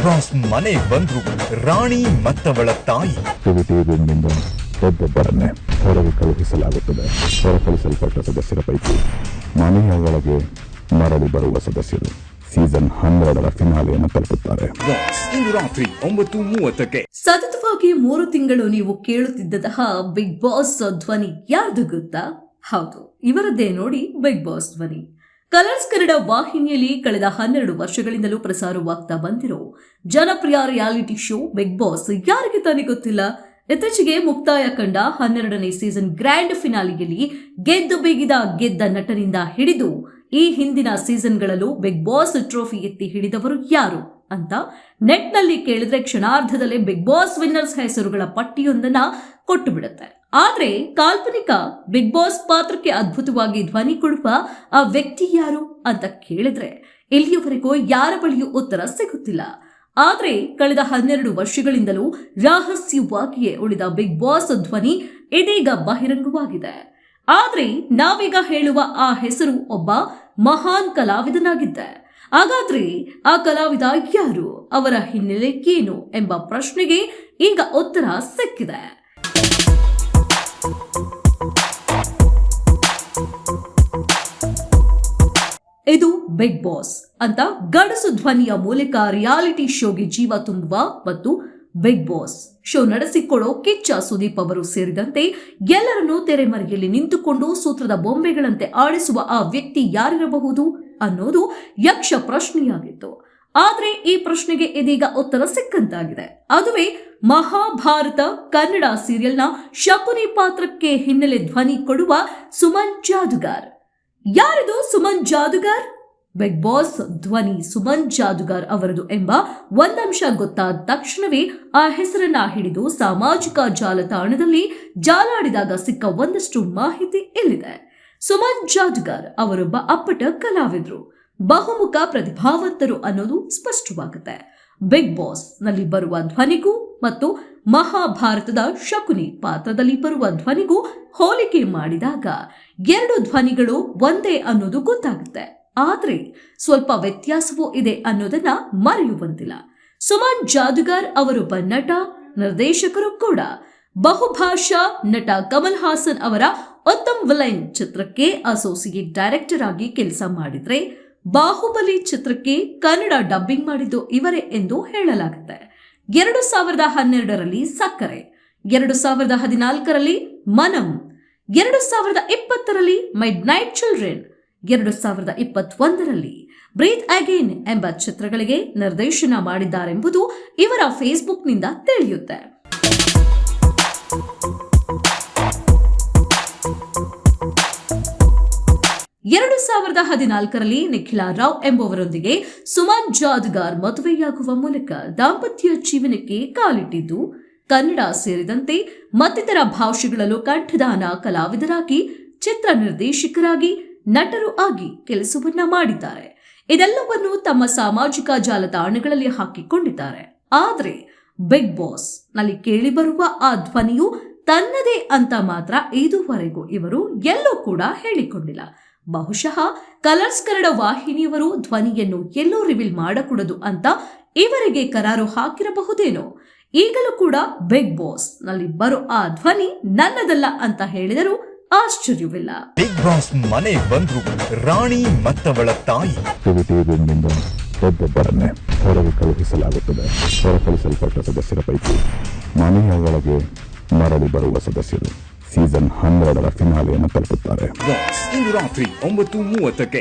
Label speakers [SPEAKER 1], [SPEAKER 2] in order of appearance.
[SPEAKER 1] Boss ಮನೆಗೆ ಬಂದ್ರು ರಾಣಿ ಮತ್ತವಳ ತಾಯಿ.
[SPEAKER 2] ರೂಮ್ನಿಂದ ಒಬ್ಬೊಬ್ಬರನ್ನೇ ಹೊರಗೆ ಕಳುಹಿಸಲಾಗುತ್ತದೆ. ಹೊರಕಳಿಸಲ್ಪಟ್ಟ ಸದಸ್ಯರ ಪೈಕಿ ಮನೆಯ ಒಳಗೆ ಮರಳಿ ಬರುವ ಸದಸ್ಯರು ಸೀಸನ್ 12ರ ಫಿನಾಲೆಯನ್ನು ತಲುಪುತ್ತಾರೆ.
[SPEAKER 1] ಇಂದು ರಾತ್ರಿ 9:30ಕ್ಕೆ.
[SPEAKER 3] ಸತತವಾಗಿ 3 ತಿಂಗಳು ನೀವು ಕೇಳುತ್ತಿದ್ದಂತಹ ಬಿಗ್ ಬಾಸ್ ಧ್ವನಿ ಯಾರ್ದು ಗೊತ್ತಾ? ಹೌದು, ಇವರದ್ದೇ ನೋಡಿ ಬಿಗ್ ಬಾಸ್ ಧ್ವನಿ. ಕಲರ್ಸ್ ಕನ್ನಡ ವಾಹಿನಿಯಲ್ಲಿ ಕಳೆದ 12 ವರ್ಷಗಳಿಂದಲೂ ಪ್ರಸಾರವಾಗ್ತಾ ಬಂದಿರೋ ಜನಪ್ರಿಯ ರಿಯಾಲಿಟಿ ಶೋ ಬಿಗ್ ಬಾಸ್ ಯಾರಿಗೆ ತಾನೇ ಗೊತ್ತಿಲ್ಲ. ಇತ್ತೀಚೆಗೆ ಮುಕ್ತಾಯ ಕಂಡ 12ನೇ ಸೀಸನ್ ಗ್ರ್ಯಾಂಡ್ ಫಿನಾಲಿಯಲ್ಲಿ ಗೆದ್ದು ಬೀಗಿದ ಗೆದ್ದ ನಟನಿಂದ ಹಿಡಿದು ಈ ಹಿಂದಿನ ಸೀಸನ್ಗಳಲ್ಲೂ ಬಿಗ್ ಬಾಸ್ ಟ್ರೋಫಿ ಎತ್ತಿ ಹಿಡಿದವರು ಯಾರು ಅಂತ ನೆಟ್ನಲ್ಲಿ ಕೇಳಿದ್ರೆ ಕ್ಷಣಾರ್ಧದಲ್ಲೇ ಬಿಗ್ ಬಾಸ್ ವಿನ್ನರ್ಸ್ ಹೆಸರುಗಳ ಪಟ್ಟಿಯೊಂದನ್ನ ಕೊಟ್ಟು ಬಿಡುತ್ತೆ. ಆದ್ರೆ ಕಾಲ್ಪನಿಕ ಬಿಗ್ ಬಾಸ್ ಪಾತ್ರಕ್ಕೆ ಅದ್ಭುತವಾಗಿ ಧ್ವನಿ ಕೊಡುವ ಆ ವ್ಯಕ್ತಿ ಯಾರು ಅಂತ ಕೇಳಿದ್ರೆ ಇಲ್ಲಿಯವರೆಗೂ ಯಾರ ಬಳಿಯೂ ಉತ್ತರ ಸಿಗುತ್ತಿಲ್ಲ. ಆದ್ರೆ ಕಳೆದ 12 ವರ್ಷಗಳಿಂದಲೂ ರಹಸ್ಯವಾಗಿಯೇ ಉಳಿದ ಬಿಗ್ ಬಾಸ್ ಧ್ವನಿ ಇದೀಗ ಬಹಿರಂಗವಾಗಿದೆ. ಆದ್ರೆ ನಾವೀಗ ಹೇಳುವ ಆ ಹೆಸರು ಒಬ್ಬ ಮಹಾನ್ ಕಲಾವಿದನಾಗಿದ್ದೆ. ಹಾಗಾದ್ರೆ ಆ ಕಲಾವಿದ ಯಾರು, ಅವರ ಹಿನ್ನೆಲೆ ಏನು ಎಂಬ ಪ್ರಶ್ನೆಗೆ ಈಗ ಉತ್ತರ ಸಿಕ್ಕಿದೆ. ಇದು ಬಿಗ್ ಬಾಸ್ ಅಂತ ಗಡಸು ಧ್ವನಿಯ ಮೂಲಕ ರಿಯಾಲಿಟಿ ಶೋಗೆ ಜೀವ ತುಂಬುವ ಮತ್ತು ಬಿಗ್ ಬಾಸ್ ಶೋ ನಡೆಸಿಕೊಡೋ ಕಿಚ್ಚ ಸುದೀಪ್ ಅವರು ಸೇರಿದಂತೆ ಎಲ್ಲರನ್ನೂ ತೆರೆಮರೆಯಲ್ಲಿ ನಿಂತುಕೊಂಡು ಸೂತ್ರದ ಬೊಂಬೆಗಳಂತೆ ಆಡಿಸುವ ಆ ವ್ಯಕ್ತಿ ಯಾರಿರಬಹುದು ಅನ್ನೋದು ಯಕ್ಷ ಪ್ರಶ್ನೆಯಾಗಿತ್ತು. ಆದ್ರೆ ಈ ಪ್ರಶ್ನೆಗೆ ಇದೀಗ ಉತ್ತರ ಸಿಕ್ಕಂತಾಗಿದೆ. ಅದುವೇ ಮಹಾಭಾರತ ಕನ್ನಡ ಸೀರಿಯಲ್ನ ಶಕುನಿ ಪಾತ್ರಕ್ಕೆ ಹಿನ್ನೆಲೆ ಧ್ವನಿ ಕೊಡುವ ಸುಮನ್ ಜಾದುಗಾರ್. ಯಾರಿದು ಸುಮನ್ ಜಾದುಗಾರ್? ಬಿಗ್ ಬಾಸ್ ಧ್ವನಿ ಸುಮನ್ ಜಾದುಗಾರ್ ಅವರದು ಎಂಬ ಒಂದಂಶ ಗೊತ್ತಾದ ತಕ್ಷಣವೇ ಆ ಹೆಸರನ್ನ ಹಿಡಿದು ಸಾಮಾಜಿಕ ಜಾಲತಾಣದಲ್ಲಿ ಜಾಲಾಡಿದಾಗ ಸಿಕ್ಕ ಒಂದಷ್ಟು ಮಾಹಿತಿ ಇಲ್ಲಿದೆ. ಸುಮನ್ ಜಾದುಗಾರ್ ಅವರೊಬ್ಬ ಅಪ್ಪಟ ಕಲಾವಿದರು, ಬಹುಮುಖ ಪ್ರತಿಭಾವಂತರು ಅನ್ನೋದು ಸ್ಪಷ್ಟವಾಗುತ್ತೆ. ಬಿಗ್ ಬಾಸ್ ನಲ್ಲಿ ಬರುವ ಧ್ವನಿಗೂ ಮತ್ತು ಮಹಾಭಾರತದ ಶಕುನಿ ಪಾತ್ರದಲ್ಲಿ ಬರುವ ಧ್ವನಿಗೂ ಹೋಲಿಕೆ ಮಾಡಿದಾಗ 2 ಧ್ವನಿಗಳು ಒಂದೇ ಅನ್ನೋದು ಗೊತ್ತಾಗುತ್ತೆ. ಆದ್ರೆ ಸ್ವಲ್ಪ ವ್ಯತ್ಯಾಸವೂ ಇದೆ ಅನ್ನೋದನ್ನ ಮರೆಯುವಂತಿಲ್ಲ. ಸುಮನ್ ಜಾದುಗಾರ್ ಅವರೊಬ್ಬ ನಟ, ನಿರ್ದೇಶಕರು ಕೂಡ. ಬಹುಭಾಷಾ ನಟ ಕಮಲ್ ಹಾಸನ್ ಅವರ ಉತ್ತಮ್ ವಿಲೈನ್ ಚಿತ್ರಕ್ಕೆ ಅಸೋಸಿಯೇಟ್ ಡೈರೆಕ್ಟರ್ ಆಗಿ ಕೆಲಸ ಮಾಡಿದ್ರೆ, ಬಾಹುಬಲಿ ಚಿತ್ರಕ್ಕೆ ಕನ್ನಡ ಡಬ್ಬಿಂಗ್ ಮಾಡಿದ್ದು ಇವರೇ ಎಂದು ಹೇಳಲಾಗುತ್ತೆ. 2012ರಲ್ಲಿ ಸಕ್ಕರೆ, 2014ರಲ್ಲಿ ಮನಂ, 2020ರಲ್ಲಿ ಮಿಡ್ ನೈಟ್ ಚಿಲ್ಡ್ರನ್, 2021ರಲ್ಲಿ ಬ್ರೀತ್ ಅಗೇನ್ ಎಂಬ ಚಿತ್ರಗಳಿಗೆ ನಿರ್ದೇಶನ ಮಾಡಿದ್ದಾರೆಂಬುದು ಇವರ ಫೇಸ್ಬುಕ್ನಿಂದ ತಿಳಿಯುತ್ತೆ. ಎರಡು 2014ರಲ್ಲಿ ನಿಖಿಲಾ ರಾವ್ ಎಂಬುವರೊಂದಿಗೆ ಸುಮನ್ ಜಾದುಗಾರ್ ಮದುವೆಯಾಗುವ ಮೂಲಕ ದಾಂಪತ್ಯ ಜೀವನಕ್ಕೆ ಕಾಲಿಟ್ಟಿದ್ದು, ಕನ್ನಡ ಸೇರಿದಂತೆ ಮತ್ತಿತರ ಭಾಷೆಗಳಲ್ಲೂ ಕಂಠದಾನ ಕಲಾವಿದರಾಗಿ, ಚಿತ್ರ ನಿರ್ದೇಶಕರಾಗಿ, ನಟರು ಆಗಿ ಕೆಲಸವನ್ನ ಮಾಡಿದ್ದಾರೆ. ಇದೆಲ್ಲವನ್ನು ತಮ್ಮ ಸಾಮಾಜಿಕ ಜಾಲತಾಣಗಳಲ್ಲಿ ಹಾಕಿಕೊಂಡಿದ್ದಾರೆ. ಆದ್ರೆ ಬಿಗ್ ಬಾಸ್ ನಲ್ಲಿ ಕೇಳಿಬರುವ ಆ ಧ್ವನಿಯು ತನ್ನದೇ ಅಂತ ಮಾತ್ರ ಇದುವರೆಗೂ ಇವರು ಎಲ್ಲೂ ಕೂಡ ಹೇಳಿಕೊಂಡಿಲ್ಲ. ಬಹುಶಃ ಕಲರ್ಸ್ ಕನ್ನಡ ವಾಹಿನಿಯವರು ಧ್ವನಿಯನ್ನು ಎಲ್ಲೂ ರಿವೀಲ್ ಮಾಡಕೂಡದು ಅಂತ ಇವರಿಗೆ ಕರಾರು ಹಾಕಿರಬಹುದೇನೋ. ಈಗಲೂ ಕೂಡ ಬಿಗ್ ಬಾಸ್ ನಲ್ಲಿ ಬರೋ ಆ ಧ್ವನಿ ನನ್ನದಲ್ಲ ಅಂತ ಹೇಳಿದರೂ ಆಶ್ಚರ್ಯವಿಲ್ಲ.
[SPEAKER 1] ಬಿಗ್ ಬಾಸ್ ಮನೆಗೆ ಬಂದ್ರು ರಾಣಿ ಮತ್ತವಳ ತಾಯಿ.
[SPEAKER 2] ರೂಮ್ನಿಂದ ಒಬ್ಬೊಬ್ಬರನ್ನೇ ಹೊರಗೆ ಕಳುಹಿಸಲಾಗುತ್ತದೆ. ಹೊರಕಳಿಸಲ್ಪಟ್ಟ ಸದಸ್ಯರ ಪೈಕಿ ಮನೆಯ ಒಳಗೆ ಮರಳಿ ಬರುವ ಸದಸ್ಯರು ಸೀಸನ್ 12ರ ಫಿನಾಲೆಯನ್ನು ತಲುಪುತ್ತಾರೆ.
[SPEAKER 1] ಇಂದು ರಾತ್ರಿ 9:30ಕ್ಕೆ.